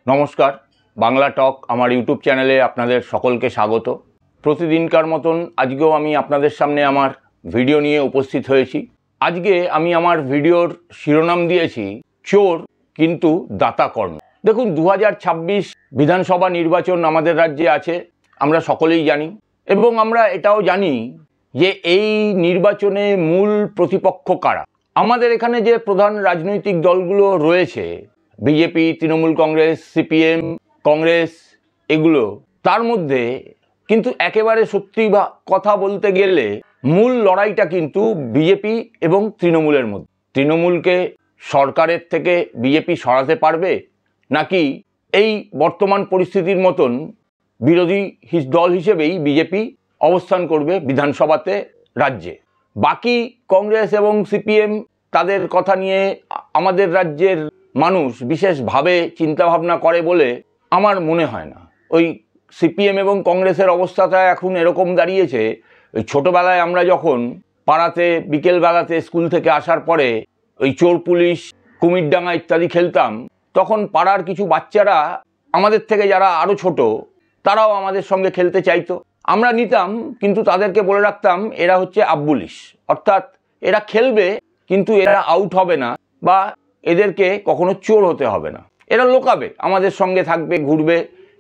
নমস্কার, বাংলা টক আমার ইউটিউব চ্যানেলে আপনাদের সকলকে স্বাগত। প্রতিদিনকার মতন আজকেও আমি আপনাদের সামনে আমার ভিডিও নিয়ে উপস্থিত হয়েছি। আজকে আমি আমার ভিডিওর শিরোনাম দিয়েছি চোর কিন্তু দাতা কর্ণ। দেখুন, 2026 বিধানসভা নির্বাচন আমাদের রাজ্যে আছে, আমরা সকলেই জানি, এবং আমরা এটাও জানি যে এই নির্বাচনে মূল প্রতিপক্ষ কারা। আমাদের এখানে যে প্রধান রাজনৈতিক দলগুলো রয়েছে, বিজেপি, তৃণমূল কংগ্রেস, সিপিএম, কংগ্রেস, এগুলো, তার মধ্যে কিন্তু একেবারে সত্যি কথা বলতে গেলে মূল লড়াইটা কিন্তু বিজেপি এবং তৃণমূলের মধ্যে। তৃণমূলকে সরকারের থেকে বিজেপি সরাতে পারবে, নাকি এই বর্তমান পরিস্থিতির মতন বিরোধী দল হিসেবেই বিজেপি অবস্থান করবে বিধানসভাতে, রাজ্যে। বাকি কংগ্রেস এবং সিপিএম তাদের কথা নিয়ে আমাদের রাজ্যের মানুষ বিশেষভাবে চিন্তাভাবনা করে বলে আমার মনে হয় না। ওই সিপিএম এবং কংগ্রেসের অবস্থাটা এখন এরকম দাঁড়িয়েছে, ওই ছোটোবেলায় আমরা যখন পাড়াতে বিকেলবেলাতে স্কুল থেকে আসার পরে ওই চোর পুলিশ, কুমিরডাঙ্গা ইত্যাদি খেলতাম, তখন পাড়ার কিছু বাচ্চারা আমাদের থেকে যারা আরও ছোট, তারাও আমাদের সঙ্গে খেলতে চাইতো। আমরা নিতাম, কিন্তু তাদেরকে বলে রাখতাম এরা হচ্ছে আব্বুলিশ, অর্থাৎ এরা খেলবে কিন্তু এরা আউট হবে না, বা এদেরকে কখনো চোর হতে হবে না, এরা লোকাবে, আমাদের সঙ্গে থাকবে, ঘুরবে,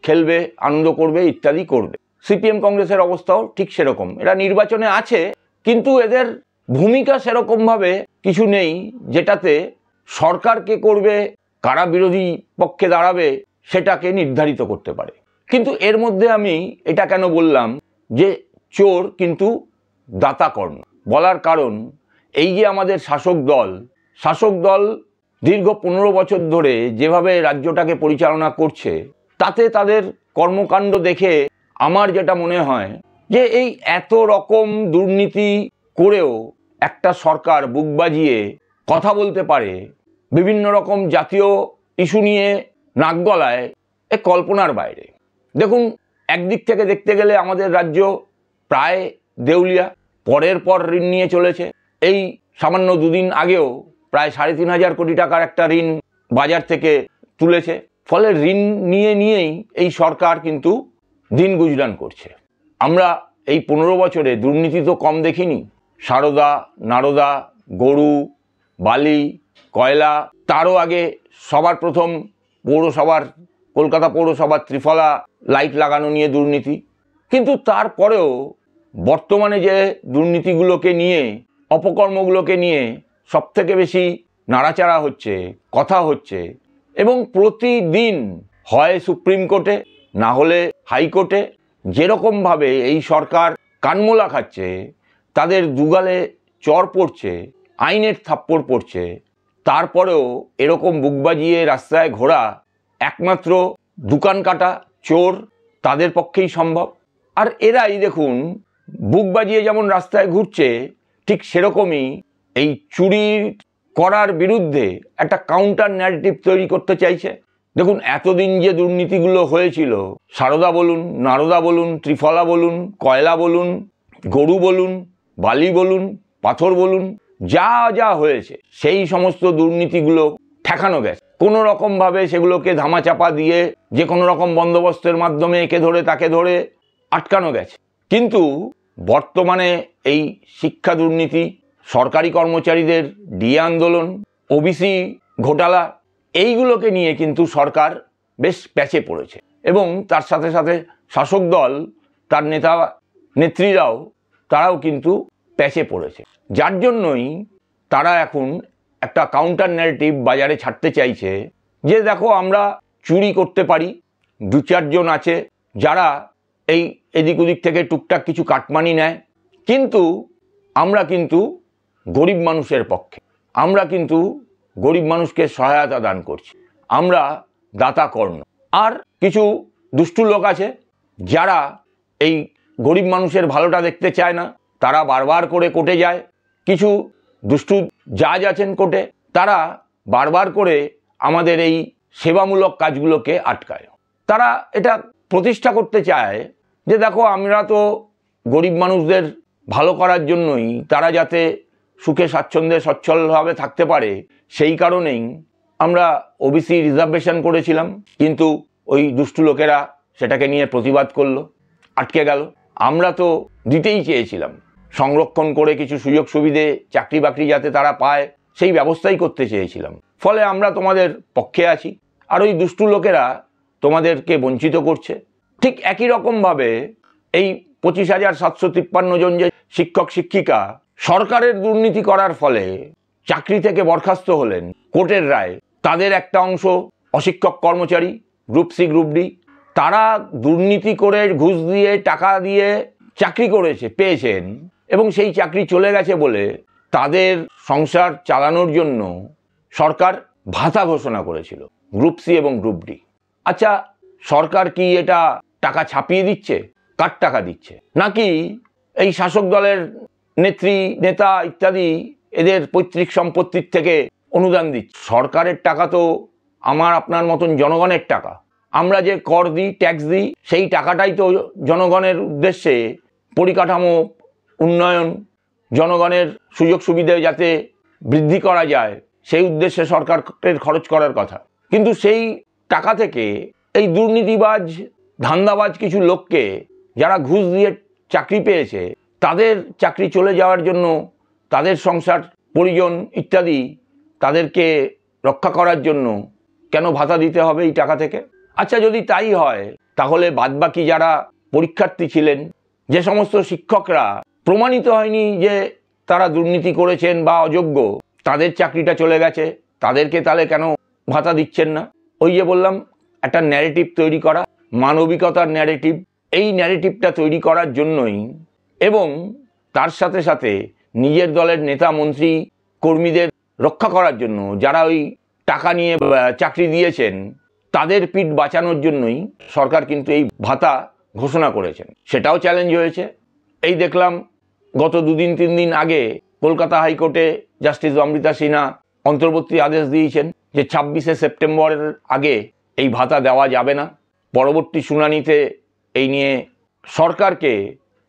খেলবে, আনন্দ করবে, ইত্যাদি করবে। সিপিএম কংগ্রেসের অবস্থাও ঠিক সেরকম। এরা নির্বাচনে আছে, কিন্তু এদের ভূমিকা সেরকমভাবে কিছু নেই যেটাতে সরকারকে করবে, কারা বিরোধী পক্ষে দাঁড়াবে সেটাকে নির্ধারিত করতে পারে। কিন্তু এর মধ্যে আমি এটা কেন বললাম যে চোর কিন্তু দাতা কর্ণ? বলার কারণ, এই যে আমাদের শাসক দল দীর্ঘ 15 বছর ধরে যেভাবে রাজ্যটাকে পরিচালনা করছে, তাতে তাদের কর্মকাণ্ড দেখে আমার যেটা মনে হয় যে এই এত রকম দুর্নীতি করেও একটা সরকার বুক বাজিয়ে কথা বলতে পারে, বিভিন্ন রকম জাতীয় ইস্যু নিয়ে নাক গলায়, এ কল্পনার বাইরে। দেখুন, একদিক থেকে দেখতে গেলে আমাদের রাজ্য প্রায় দেউলিয়া, পরের পর ঋণ নিয়ে চলেছে। এই সামান্য দুদিন আগেও প্রায় 3,500 কোটি টাকার একটা ঋণ বাজার থেকে তুলেছে। ফলে ঋণ নিয়েই এই সরকার কিন্তু দিন গুজরান করছে। আমরা এই 15 বছরে দুর্নীতি তো কম দেখিনি। সারদা, নারদা, গরু, বালি, কয়লা, তারও আগে সবার প্রথম কলকাতা পৌরসভার ত্রিফলা লাইট লাগানো নিয়ে দুর্নীতি। কিন্তু তারপরেও বর্তমানে যে দুর্নীতিগুলোকে নিয়ে, অপকর্মগুলোকে নিয়ে সবথেকে বেশি নাড়াচাড়া হচ্ছে, কথা হচ্ছে, এবং প্রতিদিন হয় সুপ্রিম কোর্টে, না হলে হাইকোর্টে যেরকমভাবে এই সরকার কানমোলা খাচ্ছে, তাদের দুগালে চর পড়ছে, আইনের থাপ্পড় পড়ছে, তারপরেও এরকম বুক বাজিয়ে রাস্তায় ঘোরা একমাত্র দোকান কাটা চোর, তাদের পক্ষেই সম্ভব। আর এরাই দেখুন, বুক বাজিয়ে যেমন রাস্তায় ঘুরছে, ঠিক সেরকমই এই চুরি করার বিরুদ্ধে একটা কাউন্টার ন্যারেটিভ তৈরি করতে চাইছে। দেখুন, এতদিন যে দুর্নীতিগুলো হয়েছিল, সারদা বলুন, নারদা বলুন, ত্রিফলা বলুন, কয়লা বলুন, গরু বলুন, বালি বলুন, পাথর বলুন, যা যা হয়েছে সেই সমস্ত দুর্নীতিগুলো ঠেকানো গেছে। কোনো রকমভাবে সেগুলোকে ধামাচাপা দিয়ে যে কোনো রকম বন্দোবস্তের মাধ্যমে একে ধরে তাকে ধরে আটকানো গেছে। কিন্তু বর্তমানে এই শিক্ষা দুর্নীতি, সরকারি কর্মচারীদের ডিএ আন্দোলন, ওবিসি ঘোটালা, এইগুলোকে নিয়ে কিন্তু সরকার বেশ প্যাচে পড়েছে, এবং তার সাথে সাথে শাসক দল, তার তারাও কিন্তু প্যাচে পড়েছে। যার জন্যই তারা এখন একটা কাউন্টার ন্যারেটিভ বাজারে ছাড়তে চাইছে যে দেখো, আমরা চুরি করতে পারি, 2-4 জন আছে যারা এই এদিক ওদিক থেকে টুকটাক কিছু কাটমানি নেয়, কিন্তু আমরা কিন্তু গরিব মানুষের পক্ষে, আমরা কিন্তু গরিব মানুষকে সহায়তা দান করছি, আমরা দাতা কর্ণ। আর কিছু দুষ্টু লোক আছে যারা এই গরিব মানুষের ভালোটা দেখতে চায় না, তারা বারবার করে কোর্টে যায়। কিছু দুষ্টু জাজ আছেন কোর্টে, তারা বারবার করে আমাদের এই সেবামূলক কাজগুলোকে আটকায়। তারা এটা প্রতিষ্ঠা করতে চায় যে দেখো, আমরা তো গরিব মানুষদের ভালো করার জন্যই, তারা যাতে সুখে স্বাচ্ছন্দ্যে সচ্ছলভাবে থাকতে পারে, সেই কারণেই আমরা ওবিসি রিজার্ভেশন করেছিলাম, কিন্তু ওই দুষ্টু লোকেরা সেটাকে নিয়ে প্রতিবাদ করলো, আটকে গেল। আমরা তো দিতেই চেয়েছিলাম, সংরক্ষণ করে কিছু সুযোগ সুবিধে চাকরি বাকরি যাতে তারা পায় সেই ব্যবস্থাই করতে চেয়েছিলাম। ফলে আমরা তোমাদের পক্ষে আছি, আর ওই দুষ্টু লোকেরা তোমাদেরকে বঞ্চিত করছে। ঠিক একই রকমভাবে এই 25,753 জন যে শিক্ষক শিক্ষিকা সরকারের দুর্নীতি করার ফলে চাকরি থেকে বরখাস্ত হলেন কোর্টের রায়, তাদের একটা অংশ অশিক্ষক কর্মচারী গ্রুপ সি গ্রুপ ডি, তারা দুর্নীতি করে ঘুষ দিয়ে টাকা দিয়ে চাকরি পেয়েছেন এবং সেই চাকরি চলে গেছে বলে তাদের সংসার চালানোর জন্য সরকার ভাতা ঘোষণা করেছিল গ্রুপ সি এবং গ্রুপ ডি। আচ্ছা, সরকার কি এটা টাকা ছাপিয়ে দিচ্ছে? কার টাকা দিচ্ছে? নাকি এই শাসক দলের নেত্রী নেতা ইত্যাদি এদের পৈতৃক সম্পত্তির থেকে অনুদান দিচ্ছে? সরকারের টাকা তো আমার আপনার মতন জনগণের টাকা। আমরা যে কর দিই, ট্যাক্স দিই, সেই টাকাটাই তো জনগণের উদ্দেশ্যে পরিকাঠামো উন্নয়ন, জনগণের সুযোগ সুবিধা যাতে বৃদ্ধি করা যায় সেই উদ্দেশ্যে সরকারের খরচ করার কথা। কিন্তু সেই টাকা থেকে এই দুর্নীতিবাজ ধান্দাবাজ কিছু লোককে, যারা ঘুষ দিয়ে চাকরি পেয়েছে, তাদের চাকরি চলে যাওয়ার জন্য, তাদের সংসার পরিজন ইত্যাদি তাদেরকে রক্ষা করার জন্য কেন ভাতা দিতে হবে এই টাকা থেকে? আচ্ছা, যদি তাই হয় তাহলে বাদবাকি যারা পরীক্ষার্থী ছিলেন, যে সমস্ত শিক্ষকরা প্রমাণিত হয়নি যে তারা দুর্নীতি করেছেন বা অযোগ্য, তাদের চাকরিটা চলে গেছে, তাদেরকে তাহলে কেন ভাতা দিচ্ছেন না? ওই যে বললাম, একটা ন্যারেটিভ তৈরি করা, মানবিকতার ন্যারেটিভ। এই ন্যারেটিভটা তৈরি করার জন্যই এবং তার সাথে সাথে নিজের দলের নেতা মন্ত্রী কর্মীদের রক্ষা করার জন্য, যারা ওই টাকা নিয়ে চাকরি দিয়েছেন তাদের পিঠ বাঁচানোর জন্যই সরকার কিন্তু এই ভাতা ঘোষণা করেছেন। সেটাও চ্যালেঞ্জ হয়েছে। এই দেখলাম গত 2-3 দিন আগে কলকাতা হাইকোর্টে জাস্টিস অমৃতা সিনহা অন্তর্বর্তী আদেশ দিয়েছেন যে 26শে সেপ্টেম্বরের আগে এই ভাতা দেওয়া যাবে না। পরবর্তী শুনানিতে এই নিয়ে সরকারকে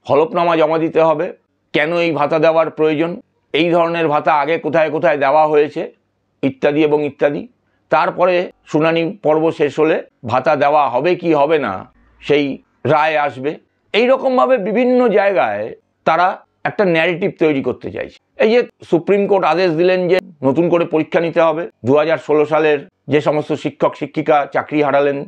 হলফনামা জমা দিতে হবে, কেন এই ভাতা দেওয়ার প্রয়োজন, এই ধরনের ভাতা আগে কোথায় কোথায় দেওয়া হয়েছে ইত্যাদি এবং ইত্যাদি। তারপরে শুনানি পর্ব শেষ হলে ভাতা দেওয়া হবে কি হবে না সেই রায় আসবে। এই রকমভাবে বিভিন্ন জায়গায় তারা একটা ন্যারেটিভ তৈরি করতে চাইছে। এই যে সুপ্রিম কোর্ট আদেশ দিলেন যে নতুন করে পরীক্ষা নিতে হবে, 2016 সালের যে সমস্ত শিক্ষক শিক্ষিকা চাকরি হারালেন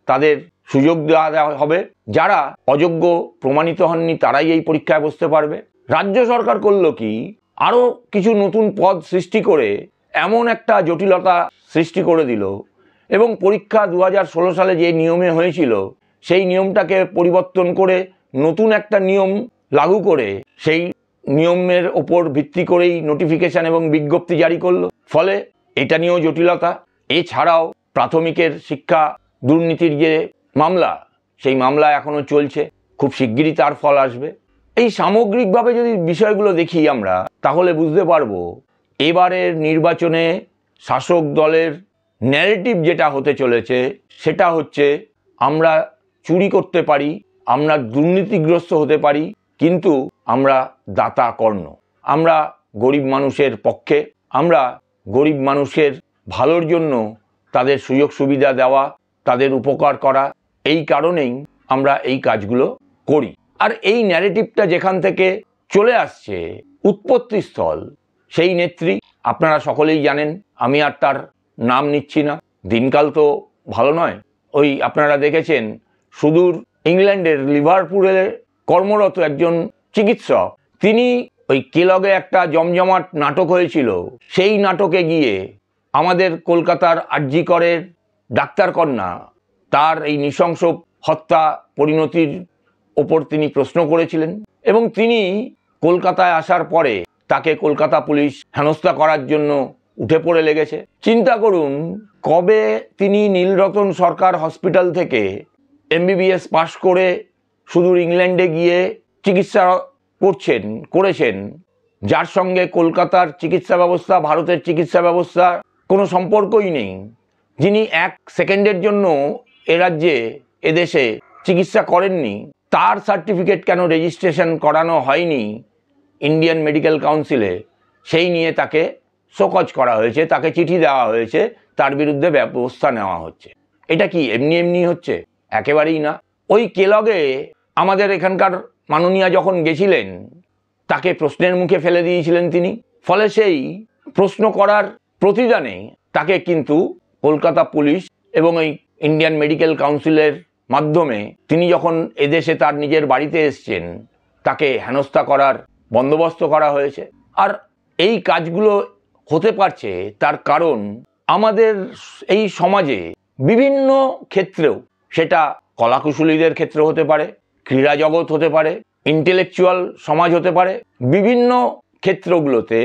তাদের সুযোগ দেওয়া হবে, যারা অযোগ্য প্রমাণিত হননি তারাই এই পরীক্ষায় বসতে পারবে। রাজ্য সরকার করলো কি, আরও কিছু নতুন পদ সৃষ্টি করে এমন একটা জটিলতা সৃষ্টি করে দিল এবং পরীক্ষা 2016 সালে যে নিয়মে হয়েছিল সেই নিয়মটাকে পরিবর্তন করে নতুন একটা নিয়ম লাগু করে সেই নিয়মের ওপর ভিত্তি করেই নোটিফিকেশন এবং বিজ্ঞপ্তি জারি করলো। ফলে এটা নিয়েও জটিলতা। এছাড়াও প্রাথমিকের শিক্ষা দুর্নীতির যে মামলা, সেই মামলা এখনো চলছে, খুব শিগগিরই তার ফল আসবে। এই সামগ্রিকভাবে যদি বিষয়গুলো দেখি আমরা, তাহলে বুঝতে পারবো এবারের নির্বাচনে শাসক দলের ন্যারেটিভ যেটা হতে চলেছে সেটা হচ্ছে আমরা চুরি করতে পারি, আমরা দুর্নীতিগ্রস্ত হতে পারি, কিন্তু আমরা দাতা কর্ণ, আমরা গরিব মানুষের পক্ষে, আমরা গরিব মানুষের ভালোর জন্য তাদের সুযোগ সুবিধা দেওয়া, তাদের উপকার করা, এই কারণেই আমরা এই কাজগুলো করি। আর এই ন্যারেটিভটা যেখান থেকে চলে আসছে উৎপত্তিস্থল, সেই নেত্রী আপনারা সকলেই জানেন, আমি আর তার নাম নিচ্ছি না। দিনকাল তো ভালো নয়। ওই আপনারা দেখেছেন সুদূর ইংল্যান্ডের লিভারপুলে কর্মরত একজন চিকিৎসক, তিনি ওই কেলগে একটা জমজমাট নাটক হয়েছিল, সেই নাটকে গিয়ে আমাদের কলকাতার আরজি করের ডাক্তার কন্যা তার এই নৃশংস হত্যা পরিণতির ওপর তিনি প্রশ্ন করেছিলেন এবং তিনি কলকাতায় আসার পরে তাকে কলকাতা পুলিশ হেনস্থা করার জন্য উঠে পড়ে লেগেছে। চিন্তা করুন, কবে তিনি নীলরতন সরকার হসপিটাল থেকে MBBS পাশ করে সুদূর ইংল্যান্ডে গিয়ে চিকিৎসা করেছেন, যার সঙ্গে কলকাতার চিকিৎসা ব্যবস্থা, ভারতের চিকিৎসা ব্যবস্থা কোনো সম্পর্কই নেই, যিনি 1 সেকেন্ডের জন্য এদেশে চিকিৎসা করেননি, তার সার্টিফিকেট কেন রেজিস্ট্রেশন করানো হয়নি ইন্ডিয়ান মেডিকেল কাউন্সিলে, সেই নিয়ে তাকে শোকজ করা হয়েছে, তাকে চিঠি দেওয়া হয়েছে তার বিরুদ্ধে ব্যবস্থা নেওয়া হচ্ছে। এটা কি এমনি এমনি হচ্ছে? একেবারেই না। ওই কেলগে আমাদের এখানকার মাননীয়া যখন গেছিলেন, তাকে প্রশ্নের মুখে ফেলে দিয়েছিলেন তিনি। ফলে সেই প্রশ্ন করার প্রতিদানে তাকে কিন্তু কলকাতা পুলিশ এবং ওই ইন্ডিয়ান মেডিকেল কাউন্সিলের মাধ্যমে তিনি যখন এদেশে তার নিজের বাড়িতে এসছেন, তাকে হেনস্থা করার বন্দোবস্ত করা হয়েছে। আর এই কাজগুলো হতে পারছে তার কারণ আমাদের এই সমাজে বিভিন্ন ক্ষেত্রেও, সেটা কলাকুশলীদের ক্ষেত্রে হতে পারে, ক্রীড়া জগৎ হতে পারে, ইন্টেলেকচুয়াল সমাজ হতে পারে, বিভিন্ন ক্ষেত্রগুলোতে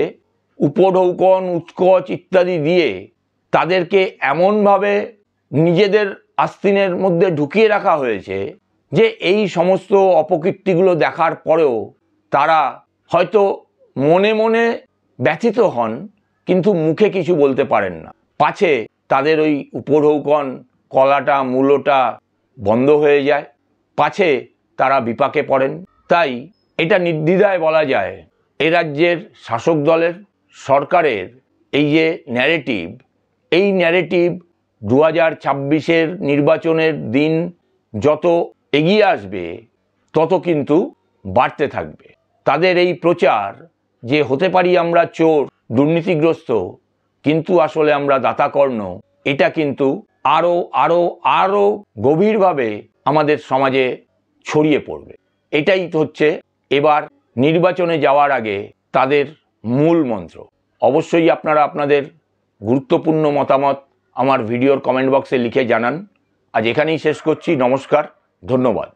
উপঢৌকন, উৎকোচ ইত্যাদি দিয়ে তাদেরকে এমনভাবে নিজেদের আস্তিনের মধ্যে ঢুকিয়ে রাখা হয়েছে যে এই সমস্ত অপকীর্তিগুলো দেখার পরেও তারা হয়তো মনে মনে ব্যথিত হন, কিন্তু মুখে কিছু বলতে পারেন না, পাছে তাদের ওই উপঢৌকন কলাটা মূলটা বন্ধ হয়ে যায়, পাছে তারা বিপাকে পড়েন। তাই এটা নির্দ্বিধায় বলা যায়, এ রাজ্যের শাসক দলের, সরকারের এই যে ন্যারেটিভ, এই ন্যারেটিভ 2026-এর নির্বাচনের দিন যত এগিয়ে আসবে তত কিন্তু বাড়তে থাকবে। তাদের এই প্রচার যে হতে পারি আমরা চোর, দুর্নীতিগ্রস্ত, কিন্তু আসলে আমরা দাতাকর্ণ, এটা কিন্তু আরও আরও আরও গভীরভাবে আমাদের সমাজে ছড়িয়ে পড়বে। এটাই হচ্ছে এবার নির্বাচনে যাওয়ার আগে তাদের মূল মন্ত্র। অবশ্যই আপনারা আপনাদের গুরুত্বপূর্ণ মতামত আমার ভিডিওর কমেন্ট বক্সে লিখে জানান। আজ এখানেই শেষ করছি। নমস্কার, ধন্যবাদ।